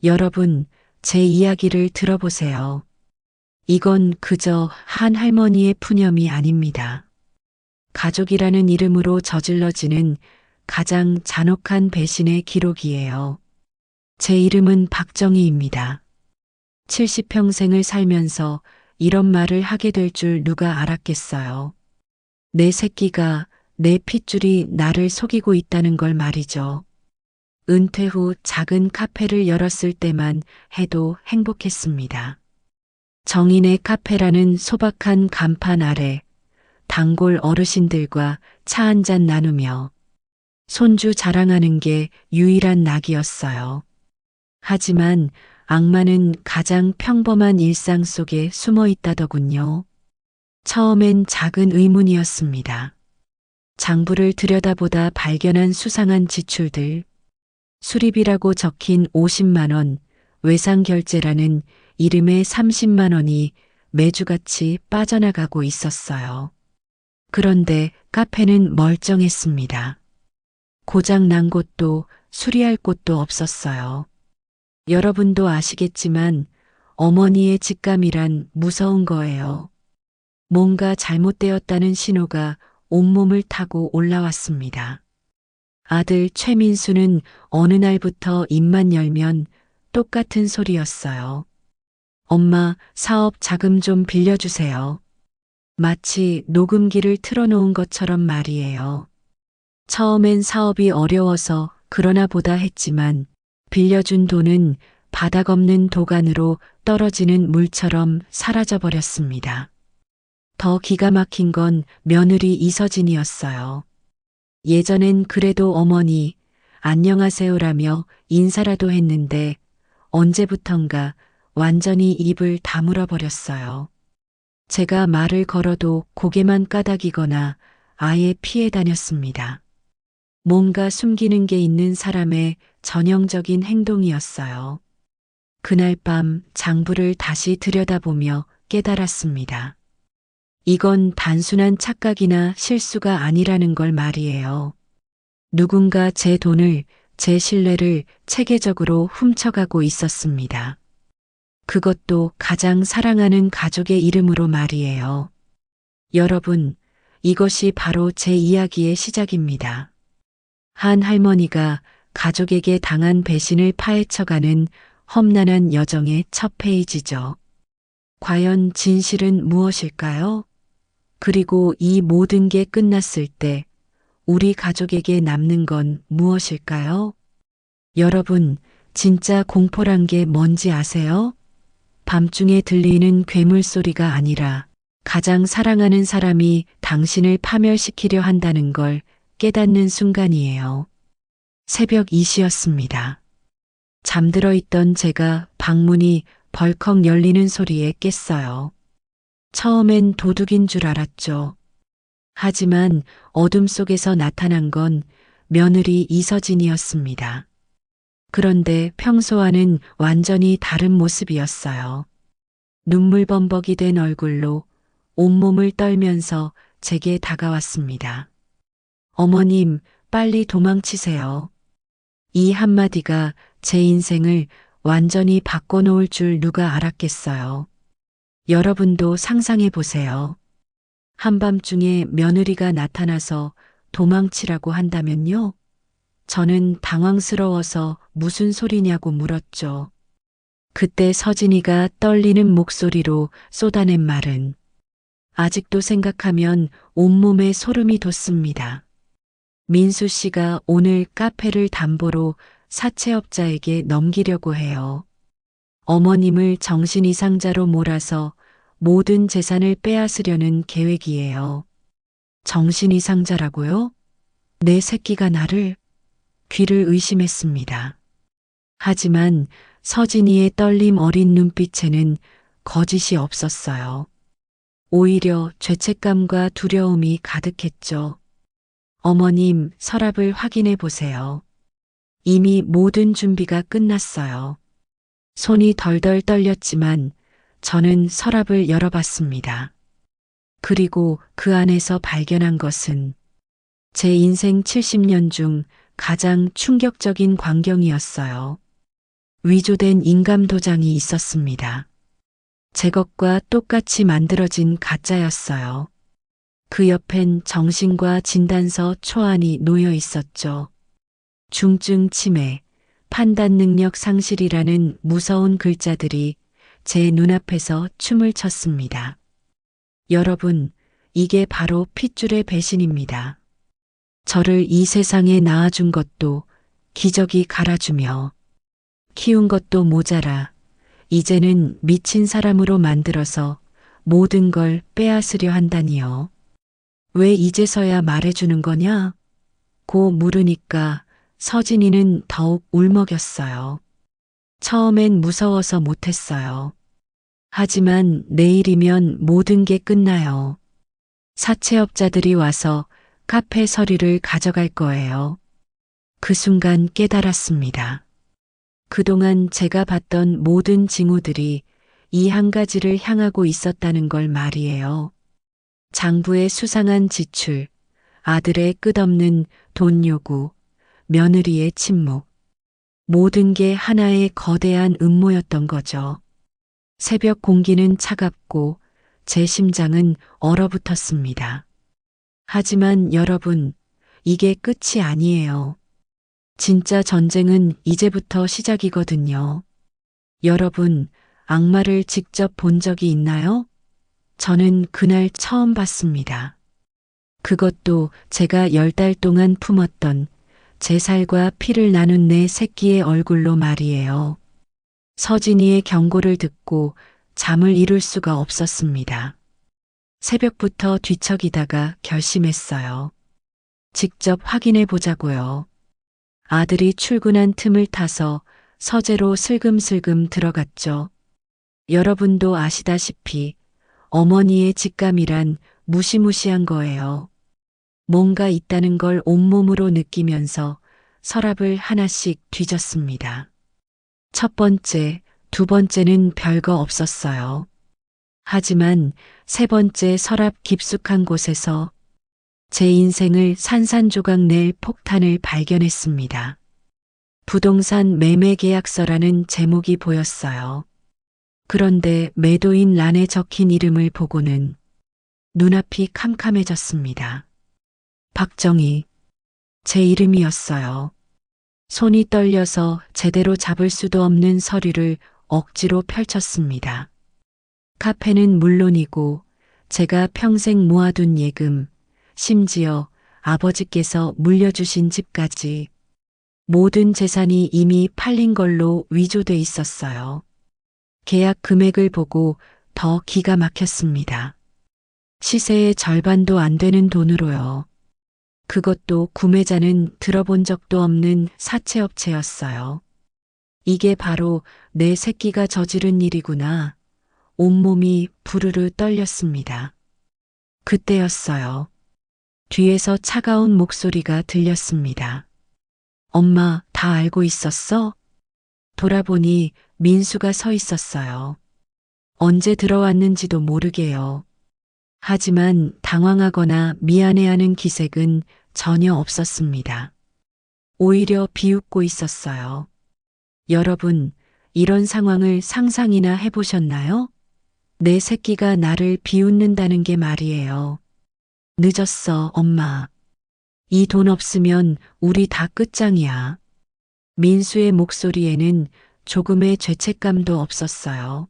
여러분, 제 이야기를 들어보세요. 이건 그저 한 할머니의 푸념이 아닙니다. 가족이라는 이름으로 저질러지는 가장 잔혹한 배신의 기록이에요. 제 이름은 박정희입니다. 70평생을 살면서 이런 말을 하게 될 줄 누가 알았겠어요. 내 새끼가, 내 핏줄이 나를 속이고 있다는 걸 말이죠. 은퇴 후 작은 카페를 열었을 때만 해도 행복했습니다. 정인의 카페라는 소박한 간판 아래 단골 어르신들과 차 한잔 나누며 손주 자랑하는 게 유일한 낙이었어요. 하지만 악마는 가장 평범한 일상 속에 숨어 있다더군요. 처음엔 작은 의문이었습니다. 장부를 들여다보다 발견한 수상한 지출들, 수리비라고 적힌 50만 원, 외상결제라는 이름의 30만 원이 매주같이 빠져나가고 있었어요. 그런데 카페는 멀쩡했습니다. 고장 난 곳도 수리할 곳도 없었어요. 여러분도 아시겠지만 어머니의 직감이란 무서운 거예요. 뭔가 잘못되었다는 신호가 온몸을 타고 올라왔습니다. 아들 최민수는 어느 날부터 입만 열면 똑같은 소리였어요. 엄마, 사업 자금 좀 빌려주세요. 마치 녹음기를 틀어놓은 것처럼 말이에요. 처음엔 사업이 어려워서 그러나 보다 했지만 빌려준 돈은 바닥 없는 도gan으로 떨어지는 물처럼 사라져버렸습니다. 더 기가 막힌 건 며느리 이서진이었어요. 예전엔 그래도 어머니, 안녕하세요라며 인사라도 했는데 언제부턴가 완전히 입을 다물어 버렸어요. 제가 말을 걸어도 고개만 까닥이거나 아예 피해 다녔습니다. 뭔가 숨기는 게 있는 사람의 전형적인 행동이었어요. 그날 밤 장부를 다시 들여다보며 깨달았습니다. 이건 단순한 착각이나 실수가 아니라는 걸 말이에요. 누군가 제 돈을, 제 신뢰를 체계적으로 훔쳐가고 있었습니다. 그것도 가장 사랑하는 가족의 이름으로 말이에요. 여러분, 이것이 바로 제 이야기의 시작입니다. 한 할머니가 가족에게 당한 배신을 파헤쳐가는 험난한 여정의 첫 페이지죠. 과연 진실은 무엇일까요? 그리고 이 모든 게 끝났을 때 우리 가족에게 남는 건 무엇일까요? 여러분, 진짜 공포란 게 뭔지 아세요? 밤중에 들리는 괴물 소리가 아니라 가장 사랑하는 사람이 당신을 파멸시키려 한다는 걸 깨닫는 순간이에요. 새벽 2시였습니다. 잠들어 있던 제가 방문이 벌컥 열리는 소리에 깼어요. 처음엔 도둑인 줄 알았죠. 하지만 어둠 속에서 나타난 건 며느리 이서진이었습니다. 그런데 평소와는 완전히 다른 모습이었어요. 눈물범벅이 된 얼굴로 온몸을 떨면서 제게 다가왔습니다. 어머님, 빨리 도망치세요. 이 한마디가 제 인생을 완전히 바꿔놓을 줄 누가 알았겠어요. 여러분도 상상해 보세요. 한밤중에 며느리가 나타나서 도망치라고 한다면요? 저는 당황스러워서 무슨 소리냐고 물었죠. 그때 서진이가 떨리는 목소리로 쏟아낸 말은 아직도 생각하면 온몸에 소름이 돋습니다. 민수 씨가 오늘 카페를 담보로 사채업자에게 넘기려고 해요. 어머님을 정신이상자로 몰아서 모든 재산을 빼앗으려는 계획이에요. 정신이상자라고요? 내 새끼가 나를? 귀를 의심했습니다. 하지만 서진이의 떨림 어린 눈빛에는 거짓이 없었어요. 오히려 죄책감과 두려움이 가득했죠. 어머님, 서랍을 확인해 보세요. 이미 모든 준비가 끝났어요. 손이 덜덜 떨렸지만 저는 서랍을 열어봤습니다. 그리고 그 안에서 발견한 것은 제 인생 70년 중 가장 충격적인 광경이었어요. 위조된 인감 도장이 있었습니다. 제 것과 똑같이 만들어진 가짜였어요. 그 옆엔 정신과 진단서 초안이 놓여 있었죠. 중증 치매, 판단 능력 상실이라는 무서운 글자들이 제 눈앞에서 춤을 췄습니다. 여러분, 이게 바로 핏줄의 배신입니다. 저를 이 세상에 낳아준 것도 기저귀 갈아주며 키운 것도 모자라 이제는 미친 사람으로 만들어서 모든 걸 빼앗으려 한다니요. 왜 이제서야 말해주는 거냐? 고 물으니까 서진이는 더욱 울먹였어요. 처음엔 무서워서 못했어요. 하지만 내일이면 모든 게 끝나요. 사채업자들이 와서 카페 서류를 가져갈 거예요. 그 순간 깨달았습니다. 그동안 제가 봤던 모든 징후들이 이 한 가지를 향하고 있었다는 걸 말이에요. 장부의 수상한 지출, 아들의 끝없는 돈 요구, 며느리의 침묵. 모든 게 하나의 거대한 음모였던 거죠. 새벽 공기는 차갑고 제 심장은 얼어붙었습니다. 하지만 여러분, 이게 끝이 아니에요. 진짜 전쟁은 이제부터 시작이거든요. 여러분, 악마를 직접 본 적이 있나요? 저는 그날 처음 봤습니다. 그것도 제가 10달 동안 품었던 제 살과 피를 나눈 내 새끼의 얼굴로 말이에요. 서진이의 경고를 듣고 잠을 이룰 수가 없었습니다. 새벽부터 뒤척이다가 결심했어요. 직접 확인해 보자고요. 아들이 출근한 틈을 타서 서재로 슬금슬금 들어갔죠. 여러분도 아시다시피 어머니의 직감이란 무시무시한 거예요. 뭔가 있다는 걸 온몸으로 느끼면서 서랍을 하나씩 뒤졌습니다. 첫 번째, 두 번째는 별거 없었어요. 하지만 세 번째 서랍 깊숙한 곳에서 제 인생을 산산조각 낼 폭탄을 발견했습니다. 부동산 매매 계약서라는 제목이 보였어요. 그런데 매도인 란에 적힌 이름을 보고는 눈앞이 캄캄해졌습니다. 박정희, 제 이름이었어요. 손이 떨려서 제대로 잡을 수도 없는 서류를 억지로 펼쳤습니다. 카페는 물론이고 제가 평생 모아둔 예금, 심지어 아버지께서 물려주신 집까지 모든 재산이 이미 팔린 걸로 위조돼 있었어요. 계약 금액을 보고 더 기가 막혔습니다. 시세의 절반도 안 되는 돈으로요. 그것도 구매자는 들어본 적도 없는 사채업체였어요. 이게 바로 내 새끼가 저지른 일이구나. 온몸이 부르르 떨렸습니다. 그때였어요. 뒤에서 차가운 목소리가 들렸습니다. 엄마, 다 알고 있었어? 돌아보니 민수가 서 있었어요. 언제 들어왔는지도 모르게요. 하지만 당황하거나 미안해하는 기색은 전혀 없었습니다. 오히려 비웃고 있었어요. 여러분, 이런 상황을 상상이나 해보셨나요? 내 새끼가 나를 비웃는다는 게 말이에요. 늦었어, 엄마. 이 돈 없으면 우리 다 끝장이야. 민수의 목소리에는 조금의 죄책감도 없었어요.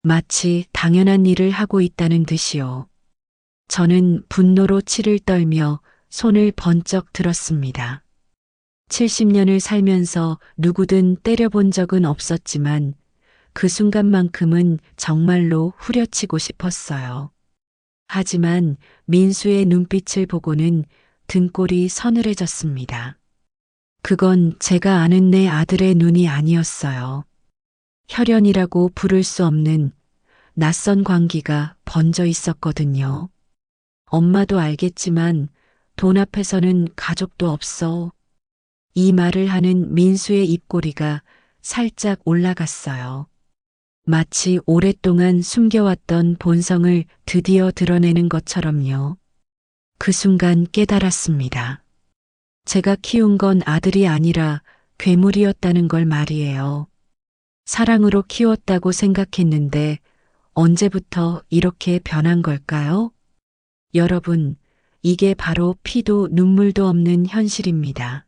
마치 당연한 일을 하고 있다는 듯이요. 저는 분노로 치를 떨며 손을 번쩍 들었습니다. 70년을 살면서 누구든 때려본 적은 없었지만 그 순간만큼은 정말로 후려치고 싶었어요. 하지만 민수의 눈빛을 보고는 등골이 서늘해졌습니다. 그건 제가 아는 내 아들의 눈이 아니었어요. 혈연이라고 부를 수 없는 낯선 광기가 번져 있었거든요. 엄마도 알겠지만 돈 앞에서는 가족도 없어. 이 말을 하는 민수의 입꼬리가 살짝 올라갔어요. 마치 오랫동안 숨겨왔던 본성을 드디어 드러내는 것처럼요. 그 순간 깨달았습니다. 제가 키운 건 아들이 아니라 괴물이었다는 걸 말이에요. 사랑으로 키웠다고 생각했는데 언제부터 이렇게 변한 걸까요? 여러분, 이게 바로 피도 눈물도 없는 현실입니다.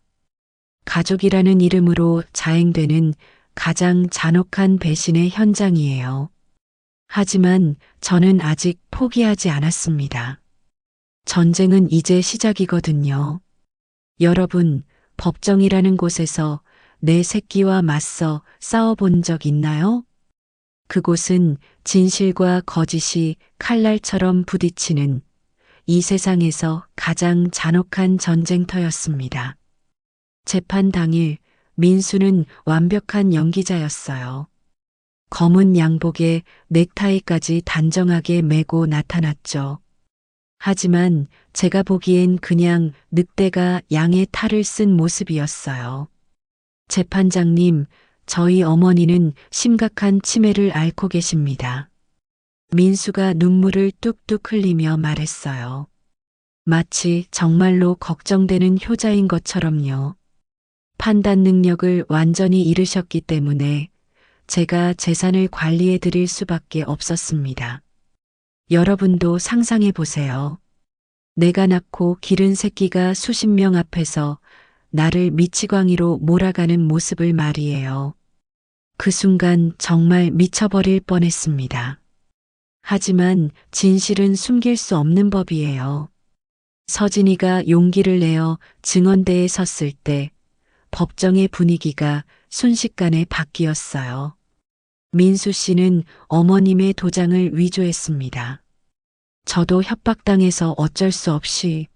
가족이라는 이름으로 자행되는 가장 잔혹한 배신의 현장이에요. 하지만 저는 아직 포기하지 않았습니다. 전쟁은 이제 시작이거든요. 여러분, 법정이라는 곳에서 내 새끼와 맞서 싸워본 적 있나요? 그곳은 진실과 거짓이 칼날처럼 부딪히는 이 세상에서 가장 잔혹한 전쟁터였습니다. 재판 당일 민수는 완벽한 연기자였어요. 검은 양복에 넥타이까지 단정하게 메고 나타났죠. 하지만 제가 보기엔 그냥 늑대가 양의 탈을 쓴 모습이었어요. 재판장님, 저희 어머니는 심각한 치매를 앓고 계십니다. 민수가 눈물을 뚝뚝 흘리며 말했어요. 마치 정말로 걱정되는 효자인 것처럼요. 판단 능력을 완전히 잃으셨기 때문에 제가 재산을 관리해 드릴 수밖에 없었습니다. 여러분도 상상해 보세요. 내가 낳고 기른 새끼가 수십 명 앞에서 나를 미치광이로 몰아가는 모습을 말이에요. 그 순간 정말 미쳐버릴 뻔했습니다. 하지만 진실은 숨길 수 없는 법이에요. 서진이가 용기를 내어 증언대에 섰을 때 법정의 분위기가 순식간에 바뀌었어요. 민수 씨는 어머님의 도장을 위조했습니다. 저도 협박당해서 어쩔 수 없이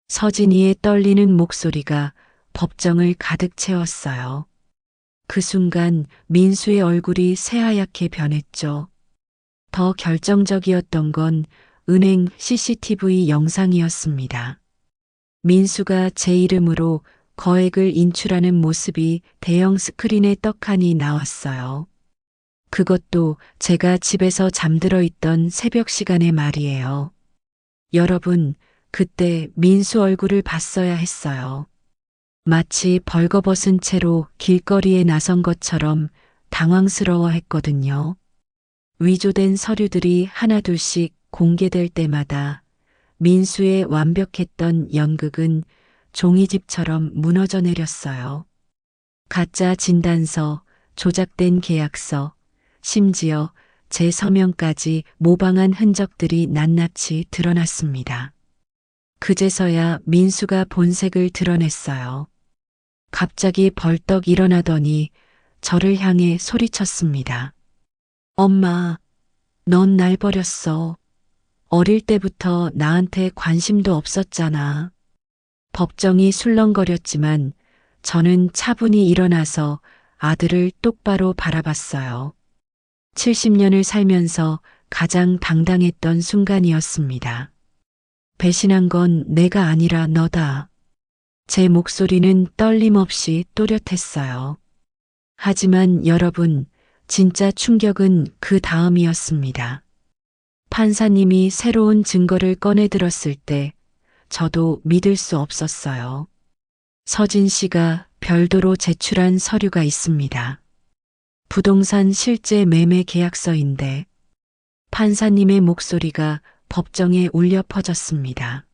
서진이의 떨리는 목소리가 법정을 가득 채웠어요. 그 순간 민수의 얼굴이 새하얗게 변했죠. 더 결정적이었던 건 은행 CCTV 영상이었습니다. 민수가 제 이름으로 거액을 인출하는 모습이 대형 스크린에 떡하니 나왔어요. 그것도 제가 집에서 잠들어 있던 새벽 시간에 말이에요. 여러분, 그때 민수 얼굴을 봤어야 했어요. 마치 벌거벗은 채로 길거리에 나선 것처럼 당황스러워 했거든요. 위조된 서류들이 하나둘씩 공개될 때마다 민수의 완벽했던 연극은 종이집처럼 무너져 내렸어요. 가짜 진단서, 조작된 계약서, 심지어 제 서명까지 모방한 흔적들이 낱낱이 드러났습니다. 그제서야 민수가 본색을 드러냈어요. 갑자기 벌떡 일어나더니 저를 향해 소리쳤습니다. 엄마, 넌 날 버렸어. 어릴 때부터 나한테 관심도 없었잖아. 법정이 술렁거렸지만 저는 차분히 일어나서 아들을 똑바로 바라봤어요. 70년을 살면서 가장 당당했던 순간이었습니다. 배신한 건 내가 아니라 너다. 제 목소리는 떨림 없이 또렷했어요. 하지만 여러분, 진짜 충격은 그 다음이었습니다. 판사님이 새로운 증거를 꺼내 들었을 때 저도 믿을 수 없었어요. 서진 씨가 별도로 제출한 서류가 있습니다. 부동산 실제 매매 계약서인데 판사님의 목소리가 법정에 울려 퍼졌습니다.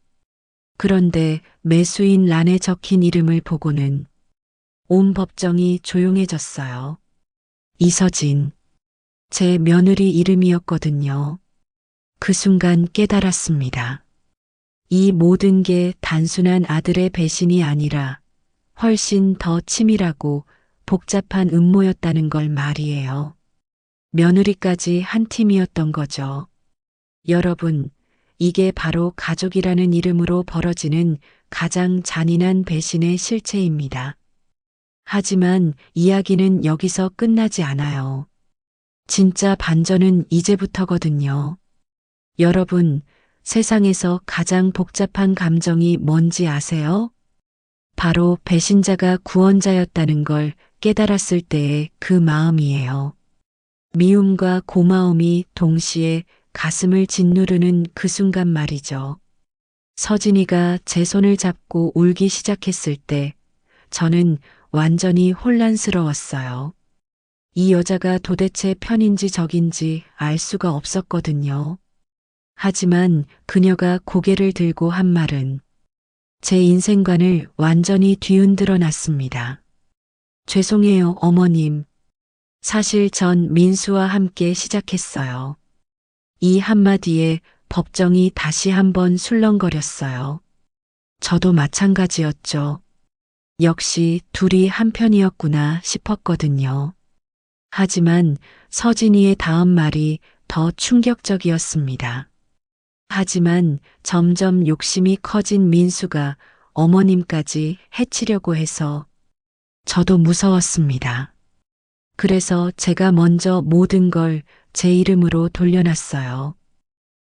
그런데 매수인 란에 적힌 이름을 보고는 온 법정이 조용해졌어요. 이서진, 제 며느리 이름이었거든요. 그 순간 깨달았습니다. 이 모든 게 단순한 아들의 배신이 아니라 훨씬 더 치밀하고 복잡한 음모였다는 걸 말이에요. 며느리까지 한 팀이었던 거죠. 여러분, 이게 바로 가족이라는 이름으로 벌어지는 가장 잔인한 배신의 실체입니다. 하지만 이야기는 여기서 끝나지 않아요. 진짜 반전은 이제부터거든요. 여러분, 세상에서 가장 복잡한 감정이 뭔지 아세요? 바로 배신자가 구원자였다는 걸 깨달았을 때의 그 마음이에요. 미움과 고마움이 동시에 가슴을 짓누르는 그 순간 말이죠. 서진이가 제 손을 잡고 울기 시작했을 때 저는 완전히 혼란스러웠어요. 이 여자가 도대체 편인지 적인지 알 수가 없었거든요. 하지만 그녀가 고개를 들고 한 말은 제 인생관을 완전히 뒤흔들어 놨습니다. 죄송해요, 어머님. 사실 전 민수와 함께 시작했어요. 이 한마디에 법정이 다시 한번 술렁거렸어요. 저도 마찬가지였죠. 역시 둘이 한편이었구나 싶었거든요. 하지만 서진이의 다음 말이 더 충격적이었습니다. 하지만 점점 욕심이 커진 민수가 어머님까지 해치려고 해서 저도 무서웠습니다. 그래서 제가 먼저 모든 걸 제 이름으로 돌려놨어요.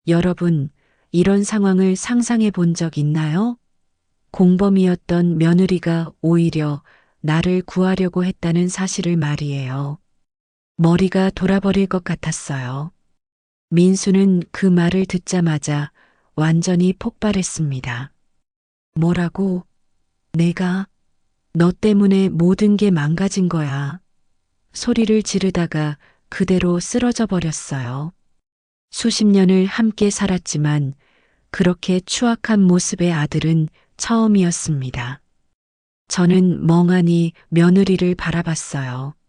여러분, 이런 상황을 상상해 본 적 있나요? 공범이었던 며느리가 오히려 나를 구하려고 했다는 사실을 말이에요. 머리가 돌아버릴 것 같았어요. 민수는 그 말을 듣자마자 완전히 폭발했습니다. 뭐라고? 내가? 너 때문에 모든 게 망가진 거야. 소리를 지르다가 그대로 쓰러져 버렸어요. 수십 년을 함께 살았지만 그렇게 추악한 모습의 아들은 처음이었습니다. 저는 멍하니 며느리를 바라봤어요.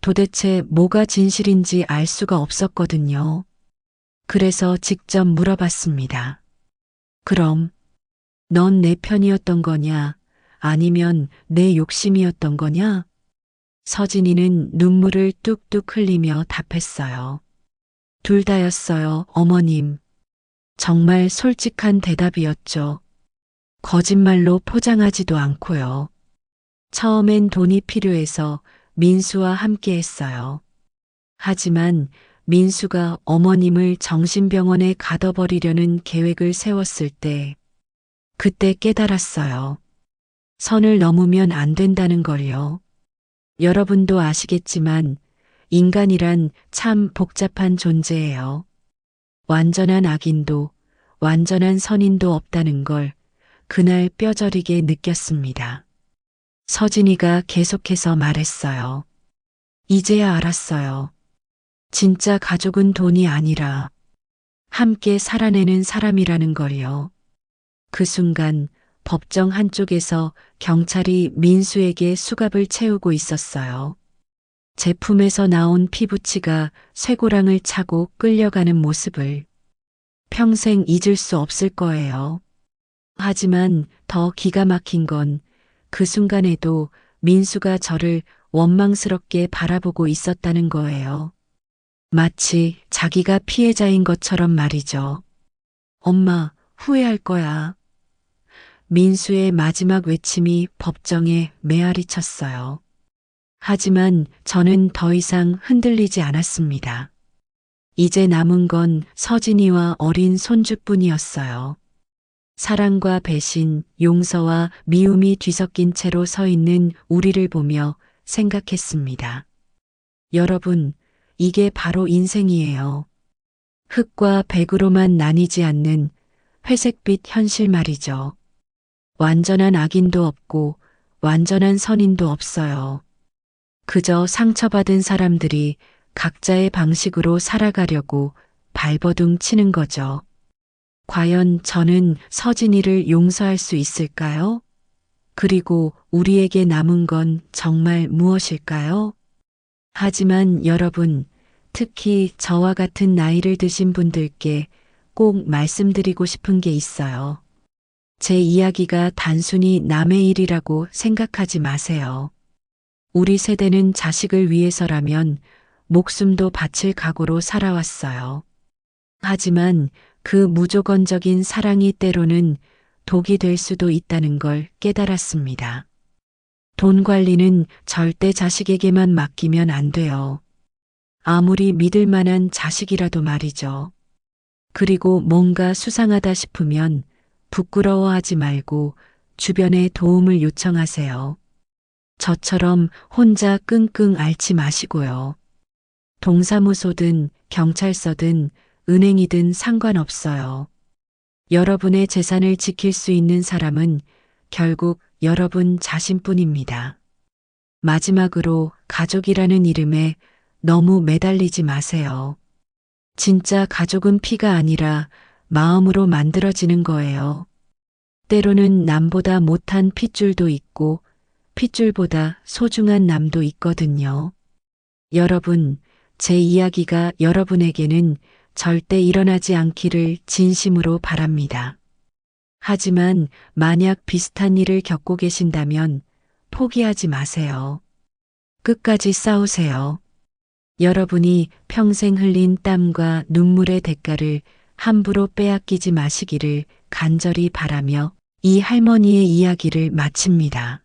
도대체 뭐가 진실인지 알 수가 없었거든요. 그래서 직접 물어봤습니다. 그럼, 넌 내 편이었던 거냐? 아니면 내 욕심이었던 거냐? 서진이는 눈물을 뚝뚝 흘리며 답했어요. 둘 다였어요, 어머님. 정말 솔직한 대답이었죠. 거짓말로 포장하지도 않고요. 처음엔 돈이 필요해서 민수와 함께 했어요. 하지만 민수가 어머님을 정신병원에 가둬버리려는 계획을 세웠을 때, 그때 깨달았어요. 선을 넘으면 안 된다는 걸요. 여러분도 아시겠지만 인간이란 참 복잡한 존재예요. 완전한 악인도 완전한 선인도 없다는 걸 그날 뼈저리게 느꼈습니다. 서진이가 계속해서 말했어요. 이제야 알았어요. 진짜 가족은 돈이 아니라 함께 살아내는 사람이라는 걸요. 그 순간 법정 한쪽에서 경찰이 민수에게 수갑을 채우고 있었어요. 제품에서 나온 피부치가 쇠고랑을 차고 끌려가는 모습을 평생 잊을 수 없을 거예요. 하지만 더 기가 막힌 건 그 순간에도 민수가 저를 원망스럽게 바라보고 있었다는 거예요. 마치 자기가 피해자인 것처럼 말이죠. 엄마, 후회할 거야. 민수의 마지막 외침이 법정에 메아리 쳤어요. 하지만 저는 더 이상 흔들리지 않았습니다. 이제 남은 건 서진이와 어린 손주뿐이었어요. 사랑과 배신, 용서와 미움이 뒤섞인 채로 서 있는 우리를 보며 생각했습니다. 여러분, 이게 바로 인생이에요. 흑과 백으로만 나뉘지 않는 회색빛 현실 말이죠. 완전한 악인도 없고 완전한 선인도 없어요. 그저 상처받은 사람들이 각자의 방식으로 살아가려고 발버둥 치는 거죠. 과연 저는 서진이를 용서할 수 있을까요? 그리고 우리에게 남은 건 정말 무엇일까요? 하지만 여러분, 특히 저와 같은 나이를 드신 분들께 꼭 말씀드리고 싶은 게 있어요. 제 이야기가 단순히 남의 일이라고 생각하지 마세요. 우리 세대는 자식을 위해서라면 목숨도 바칠 각오로 살아왔어요. 하지만 그 무조건적인 사랑이 때로는 독이 될 수도 있다는 걸 깨달았습니다. 돈 관리는 절대 자식에게만 맡기면 안 돼요. 아무리 믿을 만한 자식이라도 말이죠. 그리고 뭔가 수상하다 싶으면 부끄러워하지 말고 주변에 도움을 요청하세요. 저처럼 혼자 끙끙 앓지 마시고요. 동사무소든 경찰서든 은행이든 상관없어요. 여러분의 재산을 지킬 수 있는 사람은 결국 여러분 자신뿐입니다. 마지막으로 가족이라는 이름에 너무 매달리지 마세요. 진짜 가족은 피가 아니라 마음으로 만들어지는 거예요. 때로는 남보다 못한 핏줄도 있고 핏줄보다 소중한 남도 있거든요. 여러분, 제 이야기가 여러분에게는 절대 일어나지 않기를 진심으로 바랍니다. 하지만 만약 비슷한 일을 겪고 계신다면 포기하지 마세요. 끝까지 싸우세요. 여러분이 평생 흘린 땀과 눈물의 대가를 함부로 빼앗기지 마시기를 간절히 바라며 이 할머니의 이야기를 마칩니다.